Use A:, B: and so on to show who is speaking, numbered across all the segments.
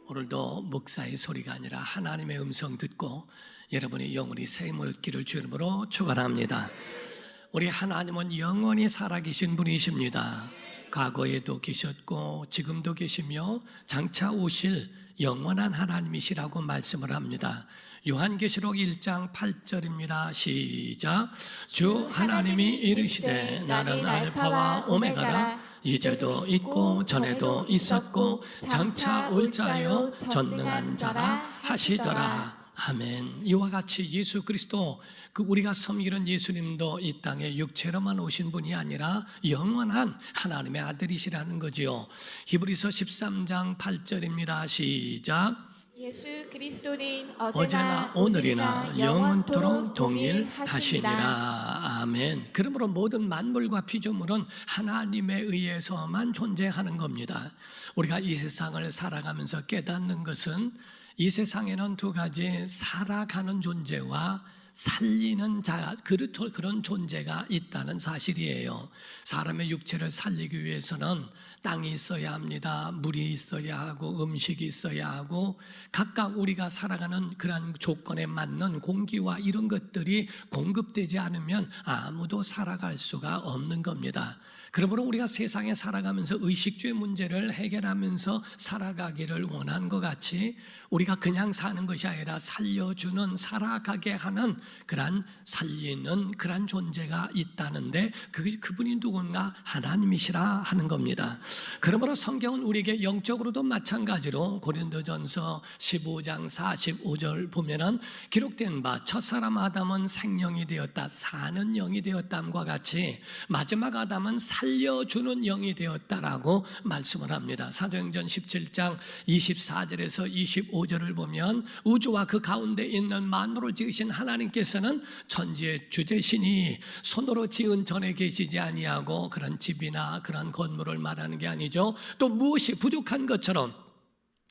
A: 오늘도 목사의 소리가 아니라 하나님의 음성 듣고 여러분의 영혼이 샘을 얻기를 주 이름으로 축원합니다. 우리 하나님은 영원히 살아계신 분이십니다. 과거에도 계셨고 지금도 계시며 장차 오실 영원한 하나님이시라고 말씀을 합니다. 요한계시록 1장 8절입니다. 시작. 주 하나님이 이르시되 나는 알파와 오메가라. 이제도 있고 전에도 있었고 장차 올 자요 전능한 자라 하시더라. 아멘. 이와 같이 예수 그리스도 우리가 섬기는 예수님도 이 땅에 육체로만 오신 분이 아니라 영원한 하나님의 아들이시라는 거지요. 히브리서 13장 8절입니다. 시작.
B: 예수 그리스도는
A: 어제나 오늘이나 영원토록 동일하시니라. 아멘. 그러므로 모든 만물과 피조물은 하나님에 의해서만 존재하는 겁니다. 우리가 이 세상을 살아가면서 깨닫는 것은 이 세상에는 두 가지, 살아가는 존재와 살리는 자, 그런 존재가 있다는 사실이에요. 사람의 육체를 살리기 위해서는 땅이 있어야 합니다. 물이 있어야 하고 음식이 있어야 하고 각각 우리가 살아가는 그런 조건에 맞는 공기와 이런 것들이 공급되지 않으면 아무도 살아갈 수가 없는 겁니다. 그러므로 우리가 세상에 살아가면서 의식주의 문제를 해결하면서 살아가기를 원한 것 같이 우리가 그냥 사는 것이 아니라 살려주는, 살아가게 하는 그런 살리는 그런 존재가 있다는데 그분이 누군가? 하나님이시라 하는 겁니다. 그러므로 성경은 우리에게 영적으로도 마찬가지로 고린도전서 15장 45절 보면은 기록된 바 첫사람 아담은 생명이 되었다, 사는 영이 되었다함과 같이 마지막 아담은 살려주는 영이 되었다라고 말씀을 합니다. 사도행전 17장 24절에서 25절을 보면 우주와 그 가운데 있는 만물을 지으신 하나님께서는 천지의 주제시니 손으로 지은 전에 계시지 아니하고 그런 집이나 그런 건물을 말하는 게 아니죠. 또 무엇이 부족한 것처럼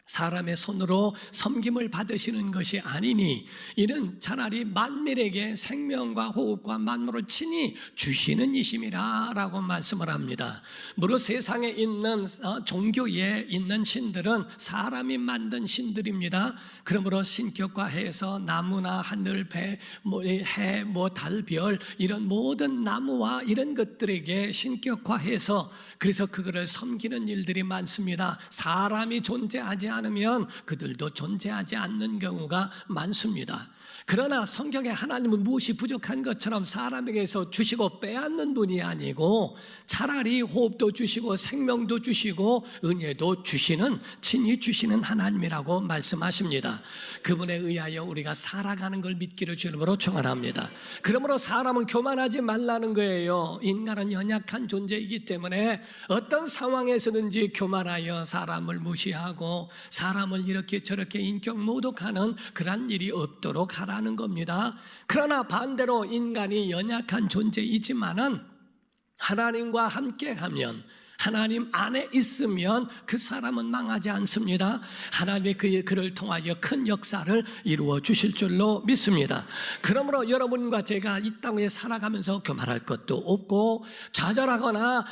A: 사람의 손으로 섬김을 받으시는 것이 아니니 이는 차라리 만민에게 생명과 호흡과 만물을 친히 주시는 이심이라 라고 말씀을 합니다. 무릇 세상에 있는 종교에 있는 신들은 사람이 만든 신들입니다. 그러므로 신격화해서 나무나 하늘, 배, 해, 달, 별 이런 모든 나무와 이런 것들에게 신격화해서 그래서 그거를 섬기는 일들이 많습니다. 사람이 존재하지 않으면 그들도 존재하지 않는 경우가 많습니다. 그러나 성경에 하나님은 무엇이 부족한 것처럼 사람에게서 주시고 빼앗는 분이 아니고 차라리 호흡도 주시고 생명도 주시고 은혜도 주시는, 친히 주시는 하나님이라고 말씀하십니다. 그분에 의하여 우리가 살아가는 걸 믿기를 주님으로 축원합니다. 그러므로 사람은 교만하지 말라는 거예요. 인간은 연약한 존재이기 때문에 어떤 상황에서든지 교만하여 사람을 무시하고 사람을 이렇게 저렇게 인격 모독하는 그런 일이 없도록 하라는 겁니다. 그러나 반대로 인간이 연약한 존재이지만은 하나님과 함께하면, 하나님 안에 있으면 그 사람은 망하지 않습니다. 하나님의 그를 통하여 큰 역사를 이루어 주실 줄로 믿습니다. 그러므로 여러분과 제가 이 땅에 살아가면서 교만할 것도 없고 좌절하거나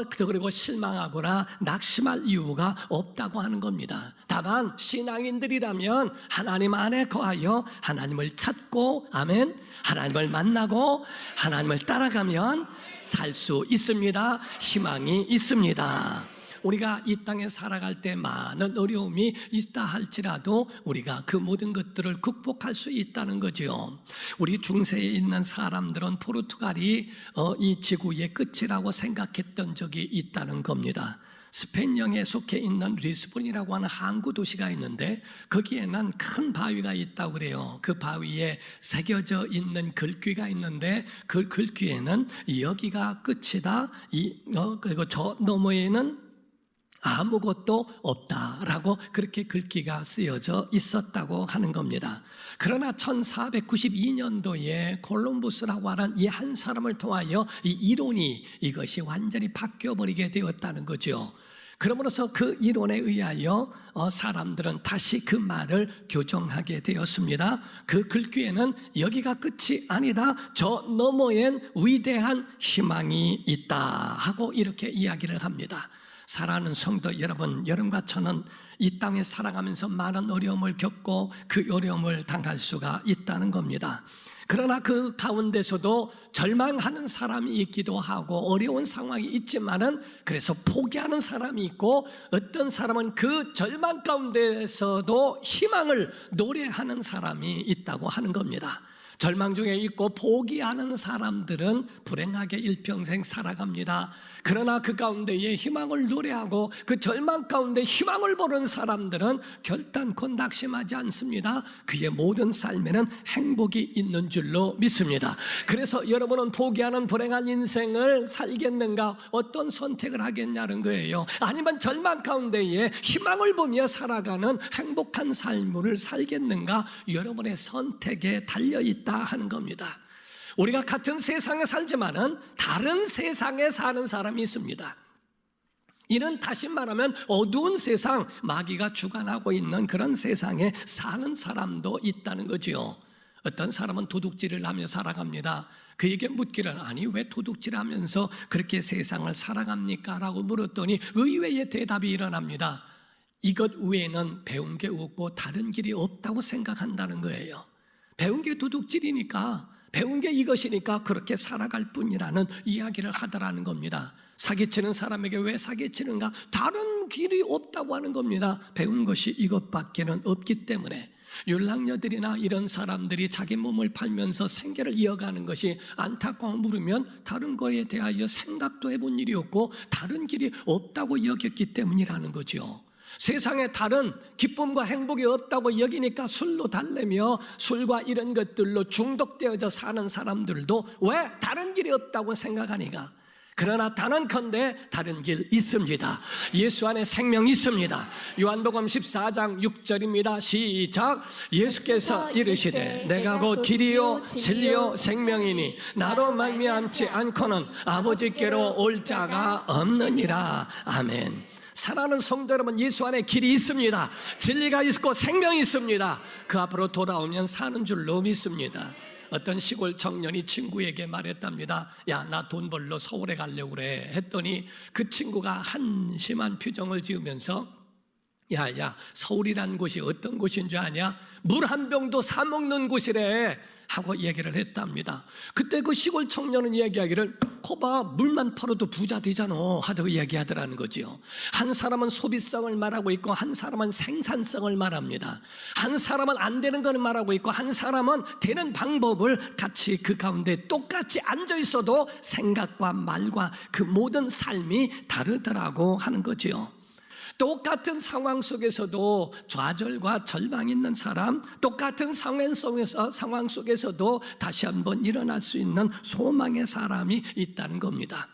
A: 그리고 실망하거나 낙심할 이유가 없다고 하는 겁니다. 다만 신앙인들이라면 하나님 안에 거하여 하나님을 찾고, 아멘, 하나님을 만나고 하나님을 따라가면 살 수 있습니다. 희망이 있습니다. 우리가 이 땅에 살아갈 때 많은 어려움이 있다 할지라도 우리가 그 모든 것들을 극복할 수 있다는 거죠. 우리 중세에 있는 사람들은 포르투갈이 이 지구의 끝이라고 생각했던 적이 있다는 겁니다. 스페인령에 속해 있는 리스본이라고 하는 항구 도시가 있는데 거기에는 큰 바위가 있다고 그래요. 그 바위에 새겨져 있는 글귀가 있는데 그 글귀에는 여기가 끝이다, 그리고 저 너머에는 아무것도 없다라고 그렇게 글귀가 쓰여져 있었다고 하는 겁니다. 그러나 1492년도에 콜럼부스라고 하는 이 한 사람을 통하여 이 이론이 이것이 완전히 바뀌어버리게 되었다는 거죠. 그러므로서 그 이론에 의하여 사람들은 다시 그 말을 교정하게 되었습니다. 그 글귀에는 여기가 끝이 아니다, 저 너머엔 위대한 희망이 있다 하고 이렇게 이야기를 합니다. 사랑하는 성도 여러분, 여러분과 저는 이 땅에 살아가면서 많은 어려움을 겪고 그 어려움을 당할 수가 있다는 겁니다. 그러나 그 가운데서도 절망하는 사람이 있기도 하고 어려운 상황이 있지만은 그래서 포기하는 사람이 있고, 어떤 사람은 그 절망 가운데서도 희망을 노래하는 사람이 있다고 하는 겁니다. 절망 중에 있고 포기하는 사람들은 불행하게 일평생 살아갑니다. 그러나 그 가운데에 희망을 노래하고 그 절망 가운데 희망을 보는 사람들은 결단코 낙심하지 않습니다. 그의 모든 삶에는 행복이 있는 줄로 믿습니다. 그래서 여러분은 포기하는 불행한 인생을 살겠는가, 어떤 선택을 하겠냐는 거예요. 아니면 절망 가운데에 희망을 보며 살아가는 행복한 삶을 살겠는가, 여러분의 선택에 달려있다 하는 겁니다. 우리가 같은 세상에 살지만은 다른 세상에 사는 사람이 있습니다. 이는 다시 말하면 어두운 세상, 마귀가 주관하고 있는 그런 세상에 사는 사람도 있다는 거지요. 어떤 사람은 도둑질을 하며 살아갑니다. 그에게 묻기를, 아니 왜 도둑질을 하면서 그렇게 세상을 살아갑니까? 라고 물었더니 의외의 대답이 일어납니다. 이것 외에는 배운 게 없고 다른 길이 없다고 생각한다는 거예요. 배운 게 도둑질이니까, 배운 게 이것이니까 그렇게 살아갈 뿐이라는 이야기를 하더라는 겁니다. 사기치는 사람에게 왜 사기치는가? 다른 길이 없다고 하는 겁니다. 배운 것이 이것밖에는 없기 때문에. 율랑녀들이나 이런 사람들이 자기 몸을 팔면서 생계를 이어가는 것이 안타까워 물으면 다른 거에 대하여 생각도 해본 일이 없고 다른 길이 없다고 여겼기 때문이라는 거죠. 세상에 다른 기쁨과 행복이 없다고 여기니까 술로 달래며 술과 이런 것들로 중독되어져 사는 사람들도 왜 다른 길이 없다고 생각하니까. 그러나 단언컨대 다른 길 있습니다. 예수 안에 생명이 있습니다. 요한복음 14장 6절입니다. 시작. 예수께서 이르시되 내가 곧 길이요 진리요 생명이니 나로 말미암지 않고는 아버지께로 올 자가 없느니라. 아멘. 사랑하는 성도 여러분, 예수 안에 길이 있습니다. 진리가 있고 생명이 있습니다. 그 앞으로 돌아오면 사는 줄로 믿습니다. 어떤 시골 청년이 친구에게 말했답니다. 야, 나 돈 벌러 서울에 가려고 그래 했더니 그 친구가 한심한 표정을 지으면서 야, 서울이란 곳이 어떤 곳인 줄 아냐? 물 한 병도 사 먹는 곳이래 하고 얘기를 했답니다. 그때 그 시골 청년은 얘기하기를, 거봐 물만 팔아도 부자 되잖아 하다고 얘기하더라는 거지요. 한 사람은 소비성을 말하고 있고 한 사람은 생산성을 말합니다. 한 사람은 안 되는 걸 말하고 있고 한 사람은 되는 방법을 같이 그 가운데 똑같이 앉아 있어도 생각과 말과 그 모든 삶이 다르더라고 하는 거지요. 똑같은 상황 속에서도 좌절과 절망이 있는 사람, 똑같은 상황 속에서도 다시 한번 일어날 수 있는 소망의 사람이 있다는 겁니다.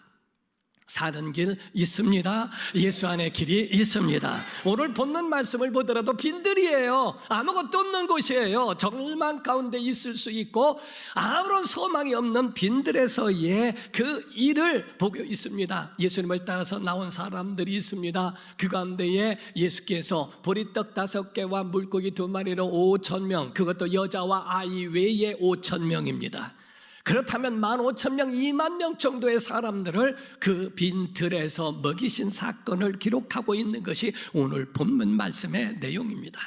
A: 사는 길 있습니다. 예수 안에 길이 있습니다. 오늘 본문 말씀을 보더라도 빈들이에요. 아무것도 없는 곳이에요. 절망 가운데 있을 수 있고 아무런 소망이 없는 빈들에서의 그 일을 보고 있습니다. 예수님을 따라서 나온 사람들이 있습니다. 그 가운데에 예수께서 보리떡 5개와 물고기 2마리로 5,000명, 그것도 여자와 아이 외에 5,000명입니다. 그렇다면 15,000명, 2만 명 정도의 사람들을 그 빈 들에서 먹이신 사건을 기록하고 있는 것이 오늘 본문 말씀의 내용입니다.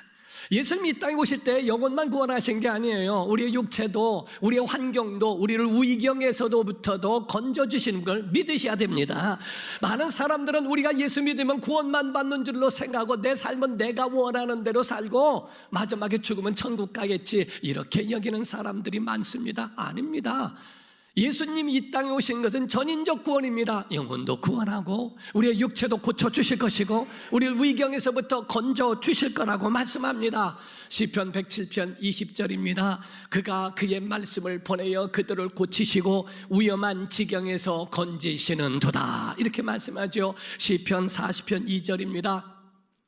A: 예수님이 이 땅에 오실 때 영혼만 구원하신 게 아니에요. 우리의 육체도, 우리의 환경도, 우리를 위경에서도부터도 건져주시는 걸 믿으셔야 됩니다. 많은 사람들은 우리가 예수 믿으면 구원만 받는 줄로 생각하고 내 삶은 내가 원하는 대로 살고 마지막에 죽으면 천국 가겠지 이렇게 여기는 사람들이 많습니다. 아닙니다. 예수님이 이 땅에 오신 것은 전인적 구원입니다. 영혼도 구원하고 우리의 육체도 고쳐주실 것이고 우리를 위경에서부터 건져주실 거라고 말씀합니다. 시편 107편 20절입니다. 그가 그의 말씀을 보내어 그들을 고치시고 위험한 지경에서 건지시는도다 이렇게 말씀하죠. 시편 40편 2절입니다.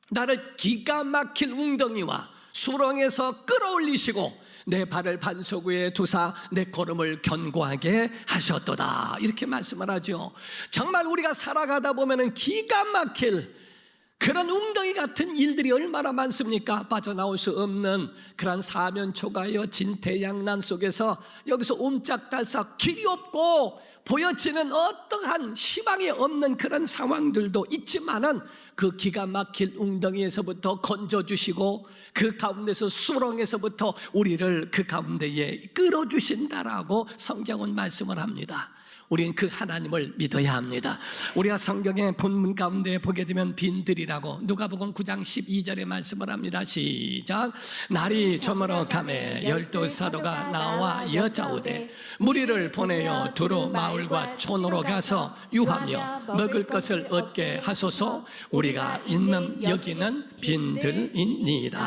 A: 나를 기가 막힐 웅덩이와 수렁에서 끌어올리시고 내 발을 반석 위에 두사 내 걸음을 견고하게 하셨도다 이렇게 말씀을 하죠. 정말 우리가 살아가다 보면은 기가 막힐 그런 웅덩이 같은 일들이 얼마나 많습니까? 빠져나올 수 없는 그런 사면초가여 진태양난 속에서 여기서 옴짝달싹 길이 없고 보여지는 어떠한 희망이 없는 그런 상황들도 있지만은 그 기가 막힐 웅덩이에서부터 건져주시고 그 가운데서 수렁에서부터 우리를 그 가운데에 끌어주신다라고 성경은 말씀을 합니다. 우리는 그 하나님을 믿어야 합니다. 우리가 성경의 본문 가운데 보게 되면 빈들이라고 누가복음 9장 12절에 말씀을 합니다. 시작. 날이 저물어 가매 12사도가 나와 여짜오되 무리를 보내어 두루 마을과 촌으로 가서 유하며 먹을 것을 얻게 하소서. 우리가 있는 여기는 빈들이니이다.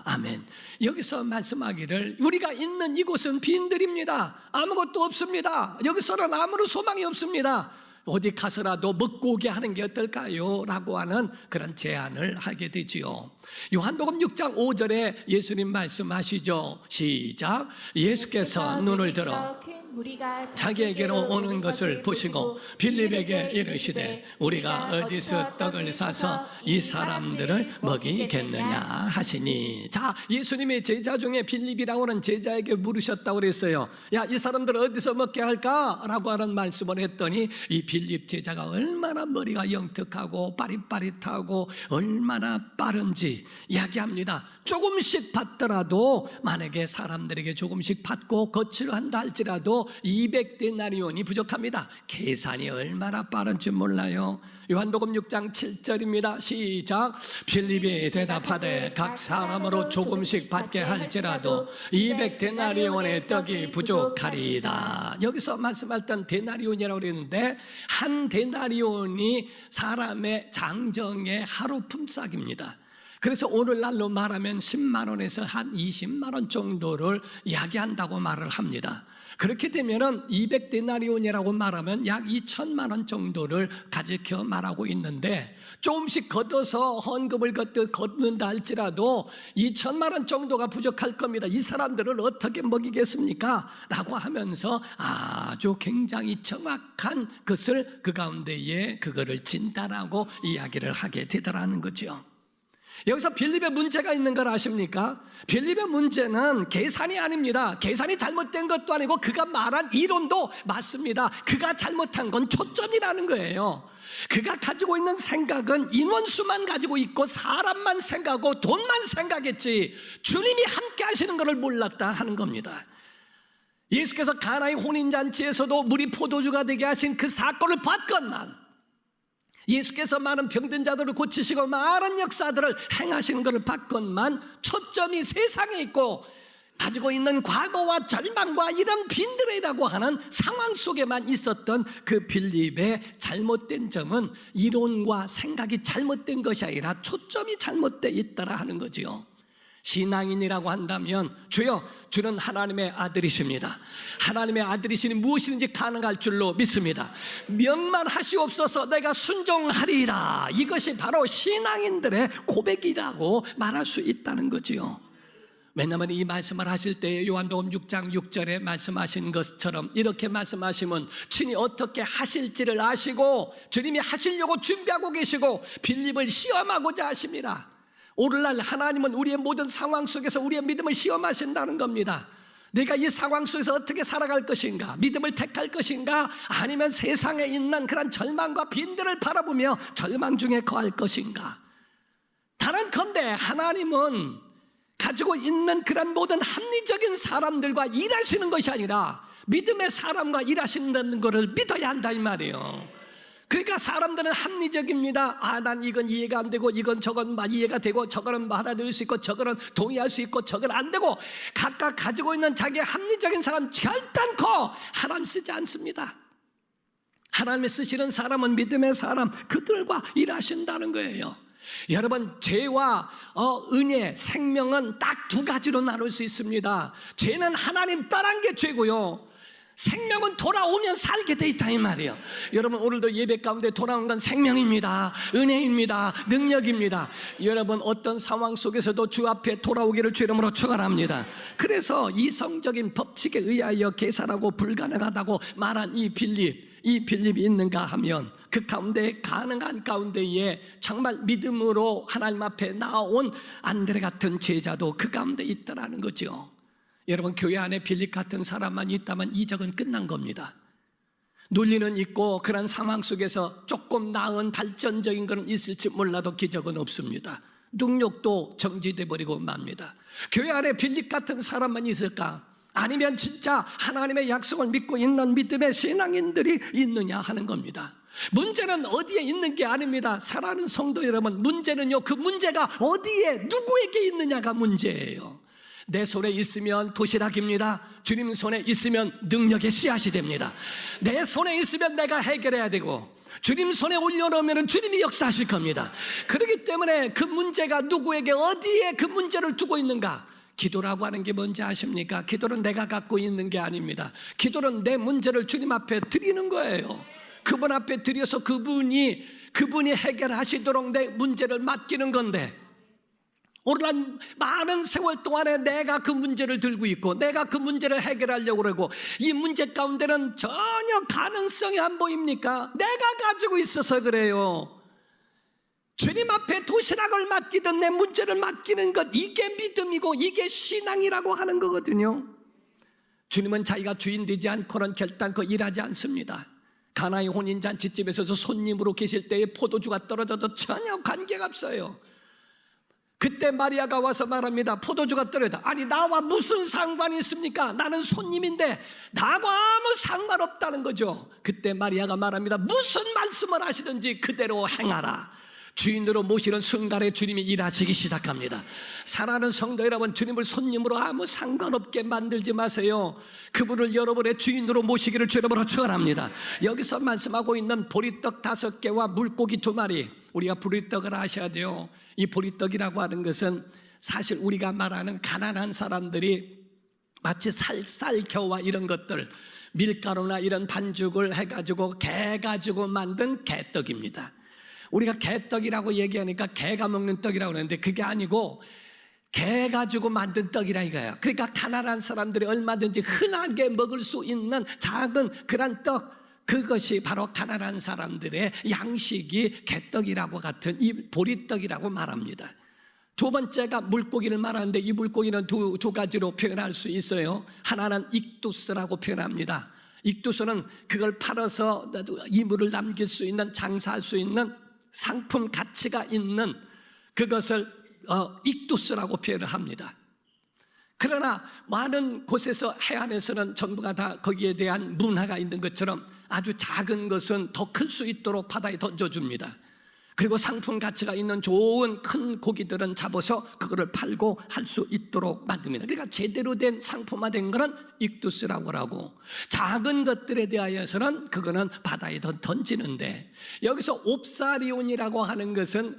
A: 아멘. 여기서 말씀하기를 우리가 있는 이곳은 빈들입니다. 아무것도 없습니다. 여기서는 아무런 소망이 없습니다. 어디 가서라도 먹고 오게 하는 게 어떨까요? 라고 하는 그런 제안을 하게 되지요. 요한복음 6장 5절에 예수님 말씀하시죠. 시작. 예수께서 눈을 들어 자기에게로 오는 것을 보시고 빌립에게 이르시되 우리가 어디서 떡을 사서 이 사람들을 먹이겠느냐 하시니. 자, 예수님의 제자 중에 빌립이라고 하는 제자에게 물으셨다고 그랬어요. 야, 이 사람들 어디서 먹게 할까? 라고 하는 말씀을 했더니 이 빌립 제자가 얼마나 머리가 영특하고 빠릿빠릿하고 얼마나 빠른지 이야기합니다. 조금씩 받더라도 만약에 사람들에게 조금씩 받고 거치를 한다 할지라도 200데나리온이 부족합니다. 계산이 얼마나 빠른지 몰라요. 요한복음 6장 7절입니다. 시작. 빌립이 대답하되 각 사람으로 조금씩 받게 할지라도 200데나리온의 떡이 부족하리이다. 여기서 말씀했던 데나리온이라고 그랬는데 한 데나리온이 사람의 장정의 하루 품삯입니다. 그래서 오늘날로 말하면 10만 원에서 한 20만 원 정도를 이야기한다고 말을 합니다. 그렇게 되면은 200데나리온이라고 말하면 약 2천만 원 정도를 가리켜 말하고 있는데 조금씩 걷어서 헌금을 걷는다 할지라도 2천만 원 정도가 부족할 겁니다. 이 사람들을 어떻게 먹이겠습니까? 라고 하면서 아주 굉장히 정확한 것을 그 가운데에 그거를 진단하고 이야기를 하게 되더라는 거죠. 여기서 빌립의 문제가 있는 걸 아십니까? 빌립의 문제는 계산이 아닙니다. 계산이 잘못된 것도 아니고 그가 말한 이론도 맞습니다. 그가 잘못한 건 초점이라는 거예요. 그가 가지고 있는 생각은 인원수만 가지고 있고 사람만 생각하고 돈만 생각했지 주님이 함께 하시는 것을 몰랐다 하는 겁니다. 예수께서 가나의 혼인잔치에서도 물이 포도주가 되게 하신 그 사건을 봤건만 예수께서 많은 병든 자들을 고치시고 많은 역사들을 행하시는 것을 봤건만 초점이 세상에 있고 가지고 있는 과거와 절망과 이런 빈들이라고 하는 상황 속에만 있었던 그 빌립의 잘못된 점은 이론과 생각이 잘못된 것이 아니라 초점이 잘못되어 있더라 하는 거지요. 신앙인이라고 한다면 주여 주는 하나님의 아들이십니다. 하나님의 아들이시니 무엇이든지 가능할 줄로 믿습니다. 명만하시옵소서 내가 순종하리라. 이것이 바로 신앙인들의 고백이라고 말할 수 있다는 거지요. 왜냐하면 이 말씀을 하실 때 요한복음 6장 6절에 말씀하신 것처럼 이렇게 말씀하시면 친히 어떻게 하실지를 아시고 주님이 하시려고 준비하고 계시고 빌립을 시험하고자 하십니다. 오늘날 하나님은 우리의 모든 상황 속에서 우리의 믿음을 시험하신다는 겁니다. 내가 이 상황 속에서 어떻게 살아갈 것인가? 믿음을 택할 것인가? 아니면 세상에 있는 그런 절망과 빈들을 바라보며 절망 중에 거할 것인가? 단언컨대 하나님은 가지고 있는 그런 모든 합리적인 사람들과 일하시는 것이 아니라 믿음의 사람과 일하신다는 것을 믿어야 한다 이 말이에요. 그러니까 사람들은 합리적입니다. 난 이건 이해가 안 되고 이건 저건 이해가 되고 저거는 받아들일 수 있고 저거는 동의할 수 있고 저건 안 되고 각각 가지고 있는 자기의 합리적인 사람 결단코 하나님 쓰지 않습니다. 하나님이 쓰시는 사람은 믿음의 사람 그들과 일하신다는 거예요. 여러분 죄와 은혜, 생명은 딱 두 가지로 나눌 수 있습니다. 죄는 하나님 떠난 게 죄고요, 생명은 돌아오면 살게 돼 있다 이 말이에요. 여러분 오늘도 예배 가운데 돌아온 건 생명입니다. 은혜입니다. 능력입니다. 여러분 어떤 상황 속에서도 주 앞에 돌아오기를 주 이름으로 축원합니다. 그래서 이성적인 법칙에 의하여 계산하고 불가능하다고 말한 이 빌립이 있는가 하면 그 가운데 가능한 가운데에 정말 믿음으로 하나님 앞에 나온 안드레 같은 제자도 그 가운데 있더라는 거죠. 여러분 교회 안에 빌립 같은 사람만 있다면 이적은 끝난 겁니다. 논리는 있고 그런 상황 속에서 조금 나은 발전적인 것은 있을지 몰라도 기적은 없습니다. 능력도 정지돼 버리고 맙니다. 교회 안에 빌립 같은 사람만 있을까? 아니면 진짜 하나님의 약속을 믿고 있는 믿음의 신앙인들이 있느냐 하는 겁니다. 문제는 어디에 있는 게 아닙니다. 사랑하는 성도 여러분, 문제는요, 그 문제가 어디에 누구에게 있느냐가 문제예요. 내 손에 있으면 도시락입니다. 주님 손에 있으면 능력의 씨앗이 됩니다. 내 손에 있으면 내가 해결해야 되고, 주님 손에 올려놓으면 주님이 역사하실 겁니다. 그렇기 때문에 그 문제가 누구에게 어디에 그 문제를 두고 있는가? 기도라고 하는 게 뭔지 아십니까? 기도는 내가 갖고 있는 게 아닙니다. 기도는 내 문제를 주님 앞에 드리는 거예요. 그분 앞에 드려서 그분이 해결하시도록 내 문제를 맡기는 건데, 오늘날 많은 세월 동안에 내가 그 문제를 들고 있고 내가 그 문제를 해결하려고 그러고, 이 문제 가운데는 전혀 가능성이 안 보입니까? 내가 가지고 있어서 그래요. 주님 앞에 도시락을 맡기든 내 문제를 맡기는 것, 이게 믿음이고 이게 신앙이라고 하는 거거든요. 주님은 자기가 주인 되지 않고는 결단코 일하지 않습니다. 가나의 혼인잔치집에서도 손님으로 계실 때에 포도주가 떨어져도 전혀 관계가 없어요. 그때 마리아가 와서 말합니다. 포도주가 떨어졌다. 아니, 나와 무슨 상관이 있습니까? 나는 손님인데 나하고 아무 상관없다는 거죠. 그때 마리아가 말합니다. 무슨 말씀을 하시든지 그대로 행하라. 주인으로 모시는 순간에 주님이 일하시기 시작합니다. 사랑하는 성도 여러분, 주님을 손님으로 아무 상관없게 만들지 마세요. 그분을 여러분의 주인으로 모시기를 주님으로 축원합니다. 여기서 말씀하고 있는 보리떡 5개와 물고기 2마리, 우리가 보리떡을 아셔야 돼요. 이 보리떡이라고 하는 것은 사실 우리가 말하는 가난한 사람들이 마치 쌀겨와 이런 것들, 밀가루나 이런 반죽을 해가지고 개 가지고 만든 개떡입니다. 우리가 개떡이라고 얘기하니까 개가 먹는 떡이라고 하는데 그게 아니고 개 가지고 만든 떡이라 이거예요. 그러니까 가난한 사람들이 얼마든지 흔하게 먹을 수 있는 작은 그런 떡, 그것이 바로 가난한 사람들의 양식이 개떡이라고 같은 이 보리떡이라고 말합니다. 2번째가 물고기를 말하는데 이 물고기는 두 가지로 표현할 수 있어요. 하나는 익두스라고 표현합니다. 익두스는 그걸 팔아서 이물을 남길 수 있는, 장사할 수 있는 상품 가치가 있는 그것을 익두스라고 표현을 합니다. 그러나 많은 곳에서 해안에서는 전부가 다 거기에 대한 문화가 있는 것처럼 아주 작은 것은 더 클 수 있도록 바다에 던져줍니다. 그리고 상품 가치가 있는 좋은 큰 고기들은 잡아서 그거를 팔고 할 수 있도록 만듭니다. 그러니까 제대로 된 상품화된 거는 익두스라고 하고, 작은 것들에 대하여서는 그거는 바다에 던지는데, 여기서 옵사리온이라고 하는 것은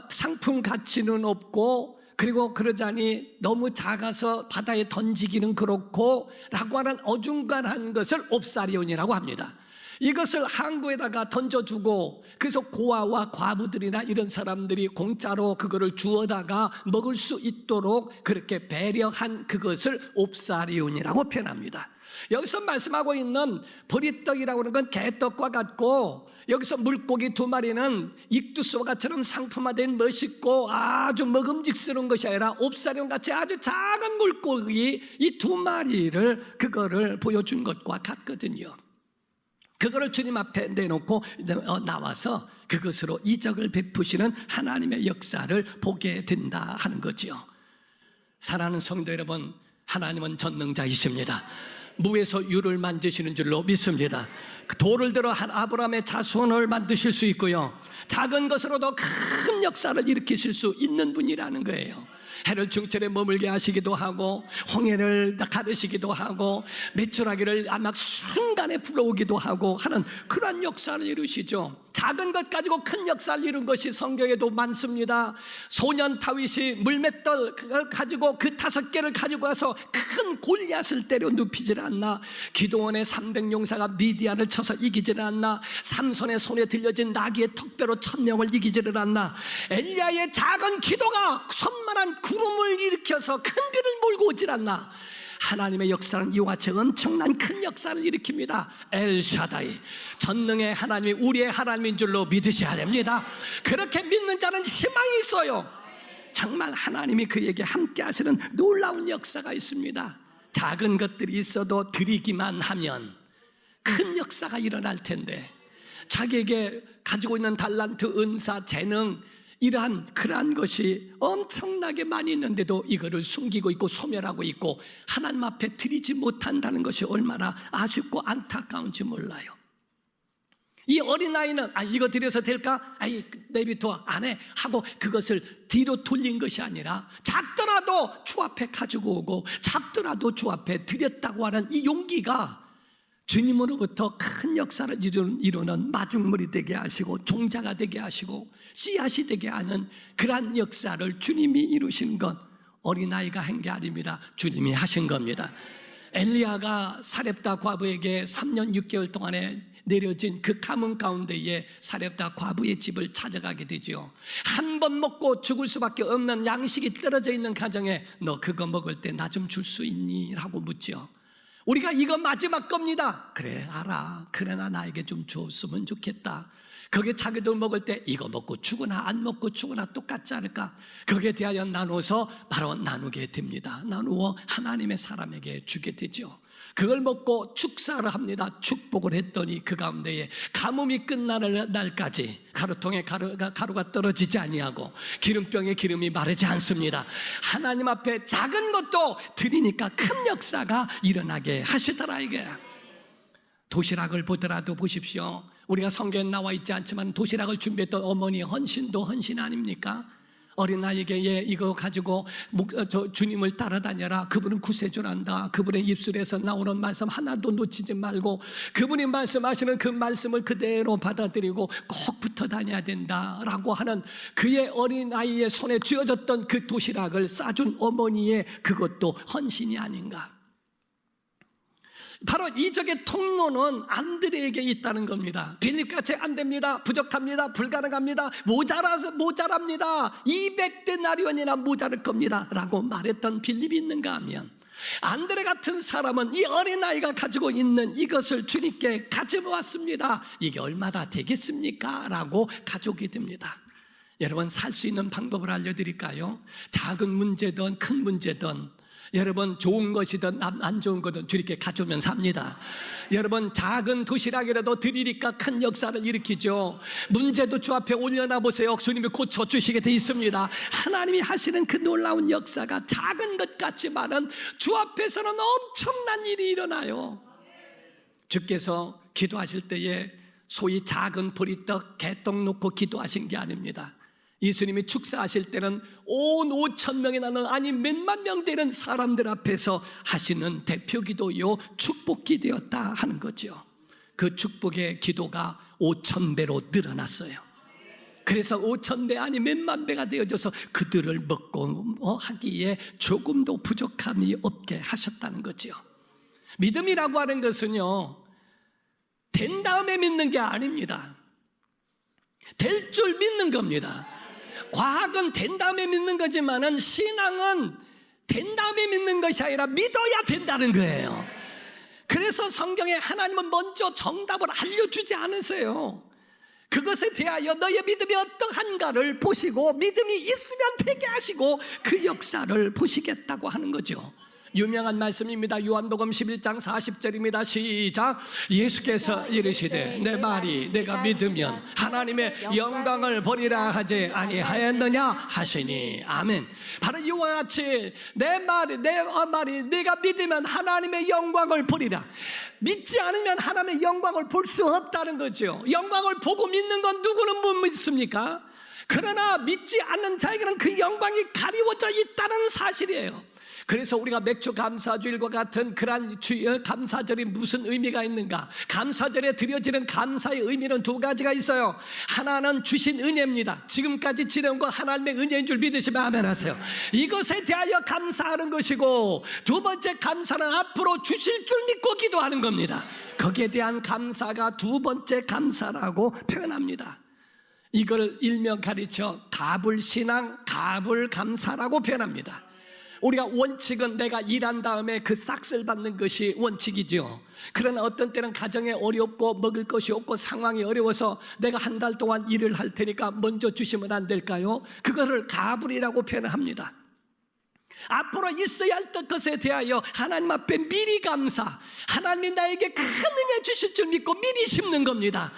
A: 상품 가치는 없고, 그리고 그러자니 너무 작아서 바다에 던지기는 그렇고 라고 하는 어중간한 것을 옵사리온이라고 합니다. 이것을 항구에다가 던져주고, 그래서 고아와 과부들이나 이런 사람들이 공짜로 그거를 주워다가 먹을 수 있도록 그렇게 배려한 그것을 옵사리온이라고 표현합니다. 여기서 말씀하고 있는 보리떡이라고 하는 건 개떡과 같고, 여기서 물고기 2마리는 익두스와 같처럼 상품화된 멋있고 아주 먹음직스러운 것이 아니라 옵사리온 같이 아주 작은 물고기 이 2마리를 그거를 보여준 것과 같거든요. 그거를 주님 앞에 내놓고 나와서 그것으로 이적을 베푸시는 하나님의 역사를 보게 된다 하는 거죠. 사랑하는 성도 여러분, 하나님은 전능자이십니다. 무에서 유를 만드시는 줄로 믿습니다. 돌을 들어 한 아브라함의 자손을 만드실 수 있고요, 작은 것으로도 큰 역사를 일으키실 수 있는 분이라는 거예요. 해를 중철에 머물게 하시기도 하고, 홍해를 가르시기도 하고, 메추라기를 아마 순간에 불어오기도 하고 하는 그런 역사를 이루시죠. 작은 것 가지고 큰 역사를 이룬 것이 성경에도 많습니다. 소년 다윗이 물맷돌 가지고 그 5개를 가지고 와서 큰 골리앗을 때려 눕히질 않나, 기도원의 300용사가 미디안을 쳐서 이기지를 않나, 삼손의 손에 들려진 나귀의 턱뼈로 1000명을 이기지를 않나, 엘리야의 작은 기도가 선만한 구름을 일으켜서 큰 비를 몰고 오질 않나. 하나님의 역사는 이와 같이 엄청난 큰 역사를 일으킵니다. 엘샤다이, 전능의 하나님이 우리의 하나님인 줄로 믿으셔야 됩니다. 그렇게 믿는 자는 희망이 있어요. 정말 하나님이 그에게 함께 하시는 놀라운 역사가 있습니다. 작은 것들이 있어도 드리기만 하면 큰 역사가 일어날 텐데, 자기에게 가지고 있는 달란트, 은사, 재능, 그러한 것이 엄청나게 많이 있는데도 이거를 숨기고 있고 소멸하고 있고 하나님 앞에 드리지 못한다는 것이 얼마나 아쉽고 안타까운지 몰라요. 이 어린아이는 이거 드려서 될까? 내비둬, 안 해 하고 그것을 뒤로 돌린 것이 아니라 작더라도 주 앞에 가지고 오고 작더라도 주 앞에 드렸다고 하는 이 용기가 주님으로부터 큰 역사를 이루는 마중물이 되게 하시고 종자가 되게 하시고 씨앗이 되게 하는 그러한 역사를 주님이 이루신 것, 어린아이가 한 게 아닙니다. 주님이 하신 겁니다. 엘리야가 사렙다 과부에게 3년 6개월 동안에 내려진 그 가뭄 가운데에 사렙다 과부의 집을 찾아가게 되죠. 한 번 먹고 죽을 수밖에 없는 양식이 떨어져 있는 가정에 너 그거 먹을 때 나 좀 줄 수 있니? 라고 묻죠. 우리가 이거 마지막 겁니다. 그래 알아. 그러나 나에게 좀 줬으면 좋겠다. 거기에 자기들 먹을 때 이거 먹고 죽으나 안 먹고 죽으나 똑같지 않을까? 거기에 대하여 나눠서 바로 나누게 됩니다. 나누어 하나님의 사람에게 주게 되죠. 그걸 먹고 축사를 합니다. 축복을 했더니 그 가운데에 가뭄이 끝나는 날까지 가루통에 가루가 떨어지지 아니하고 기름병에 기름이 마르지 않습니다. 하나님 앞에 작은 것도 드리니까 큰 역사가 일어나게 하시더라. 이게 도시락을 보더라도 보십시오. 우리가 성경에 나와 있지 않지만 도시락을 준비했던 어머니의 헌신도 헌신 아닙니까? 어린아이에게 이거 가지고 주님을 따라다녀라. 그분은 구세주란다. 그분의 입술에서 나오는 말씀 하나도 놓치지 말고 그분이 말씀하시는 그 말씀을 그대로 받아들이고 꼭 붙어 다녀야 된다라고 하는 그의 어린아이의 손에 쥐어졌던 그 도시락을 싸준 어머니의 그것도 헌신이 아닌가. 바로 이적의 통로는 안드레에게 있다는 겁니다. 빌립같이 안 됩니다. 부족합니다. 불가능합니다. 모자랍니다. 200데나리온이나 모자랄 겁니다 라고 말했던 빌립이 있는가 하면, 안드레 같은 사람은 이 어린아이가 가지고 있는 이것을 주님께 가져왔습니다. 이게 얼마나 되겠습니까? 라고 가져오게 됩니다. 여러분, 살 수 있는 방법을 알려드릴까요? 작은 문제든 큰 문제든, 여러분 좋은 것이든 안 좋은 것든 주님께 가져오면 삽니다. 여러분 작은 도시락이라도 드리니까 큰 역사를 일으키죠. 문제도 주 앞에 올려놔 보세요. 주님이 고쳐주시게 돼 있습니다. 하나님이 하시는 그 놀라운 역사가 작은 것 같지만은 주 앞에서는 엄청난 일이 일어나요. 주께서 기도하실 때에 소위 작은 보리떡 개떡 놓고 기도하신 게 아닙니다. 예수님이 축사하실 때는 온 5천 명이 나는 아니 몇만 명 되는 사람들 앞에서 하시는 대표 기도요 축복 기도였다 하는 거죠. 그 축복의 기도가 5천 배로 늘어났어요. 그래서 5천 배 아니 몇만 배가 되어져서 그들을 먹고 하기에 조금도 부족함이 없게 하셨다는 거죠. 믿음이라고 하는 것은요 된 다음에 믿는 게 아닙니다. 될 줄 믿는 겁니다. 과학은 된 다음에 믿는 거지만은 신앙은 된 다음에 믿는 것이 아니라 믿어야 된다는 거예요. 그래서 성경에 하나님은 먼저 정답을 알려주지 않으세요. 그것에 대하여 너의 믿음이 어떠한가를 보시고 믿음이 있으면 되게 하시고 그 역사를 보시겠다고 하는 거죠. 유명한 말씀입니다. 요한복음 11장 40절입니다. 시작. 예수께서 이르시되 내 말이 내가 믿으면 하나님의 영광을 보리라 하지 아니하였느냐 하시니. 아멘. 바로 이와 같이 내 말이 내가 믿으면 하나님의 영광을 보리라. 믿지 않으면 하나님의 영광을 볼 수 없다는 거죠. 영광을 보고 믿는 건 누구는 못 믿습니까? 그러나 믿지 않는 자에게는 그 영광이 가리워져 있다는 사실이에요. 그래서 우리가 맥주 감사주일과 같은 그러한 감사절이 무슨 의미가 있는가? 감사절에 드려지는 감사의 의미는 두 가지가 있어요. 하나는 주신 은혜입니다. 지금까지 지내온 것 하나님의 은혜인 줄 믿으시면 아멘 하세요. 이것에 대하여 감사하는 것이고, 두 번째 감사는 앞으로 주실 줄 믿고 기도하는 겁니다. 거기에 대한 감사가 두 번째 감사라고 표현합니다. 이걸 일명 가르쳐 가불신앙, 가불감사라고 표현합니다. 우리가 원칙은 내가 일한 다음에 그 싹쓸 받는 것이 원칙이죠. 그러나 어떤 때는 가정에 어렵고 먹을 것이 없고 상황이 어려워서 내가 한 달 동안 일을 할 테니까 먼저 주시면 안 될까요? 그거를 가불이라고 표현을 합니다. 앞으로 있어야 할 것에 대하여 하나님 앞에 미리 감사, 하나님이 나에게 큰 은혜 주실 줄 믿고 미리 심는 겁니다.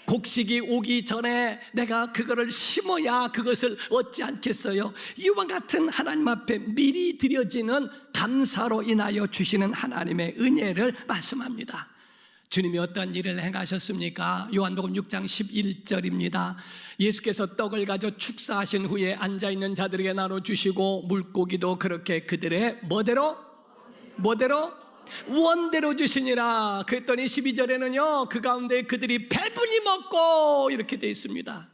A: 곡식이 오기 전에 내가 그거를 심어야 그것을 얻지 않겠어요? 이와 같은 하나님 앞에 미리 드려지는 감사로 인하여 주시는 하나님의 은혜를 말씀합니다. 주님이 어떤 일을 행하셨습니까? 요한복음 6장 11절입니다. 예수께서 떡을 가져 축사하신 후에 앉아있는 자들에게 나눠주시고 물고기도 그렇게 그들의 뭐대로 원대로 주시니라. 그랬더니 12절에는요 그 가운데 그들이 배불리 먹고 이렇게 되어 있습니다.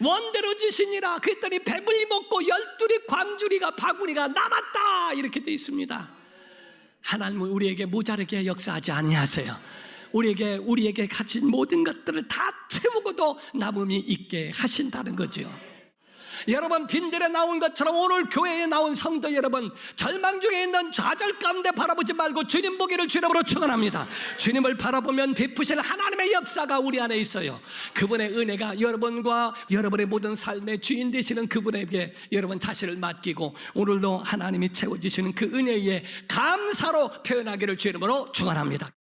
A: 원대로 주시니라. 그랬더니 배불리 먹고 12리 광주리가 바구니가 남았다 이렇게 되어 있습니다. 하나님은 우리에게 모자르게 역사하지 아니하세요. 우리에게 가진 모든 것들을 다 채우고도 남음이 있게 하신다는 거죠. 여러분, 빈들에 나온 것처럼 오늘 교회에 나온 성도 여러분, 절망 중에 있는 좌절 가운데 바라보지 말고 주님 보기를 주님으로 축원합니다. 주님을 바라보면 베푸실 하나님의 역사가 우리 안에 있어요. 그분의 은혜가 여러분과 여러분의 모든 삶의 주인 되시는 그분에게 여러분 자신을 맡기고 오늘도 하나님이 채워주시는 그 은혜에 감사로 표현하기를 주님으로 축원합니다.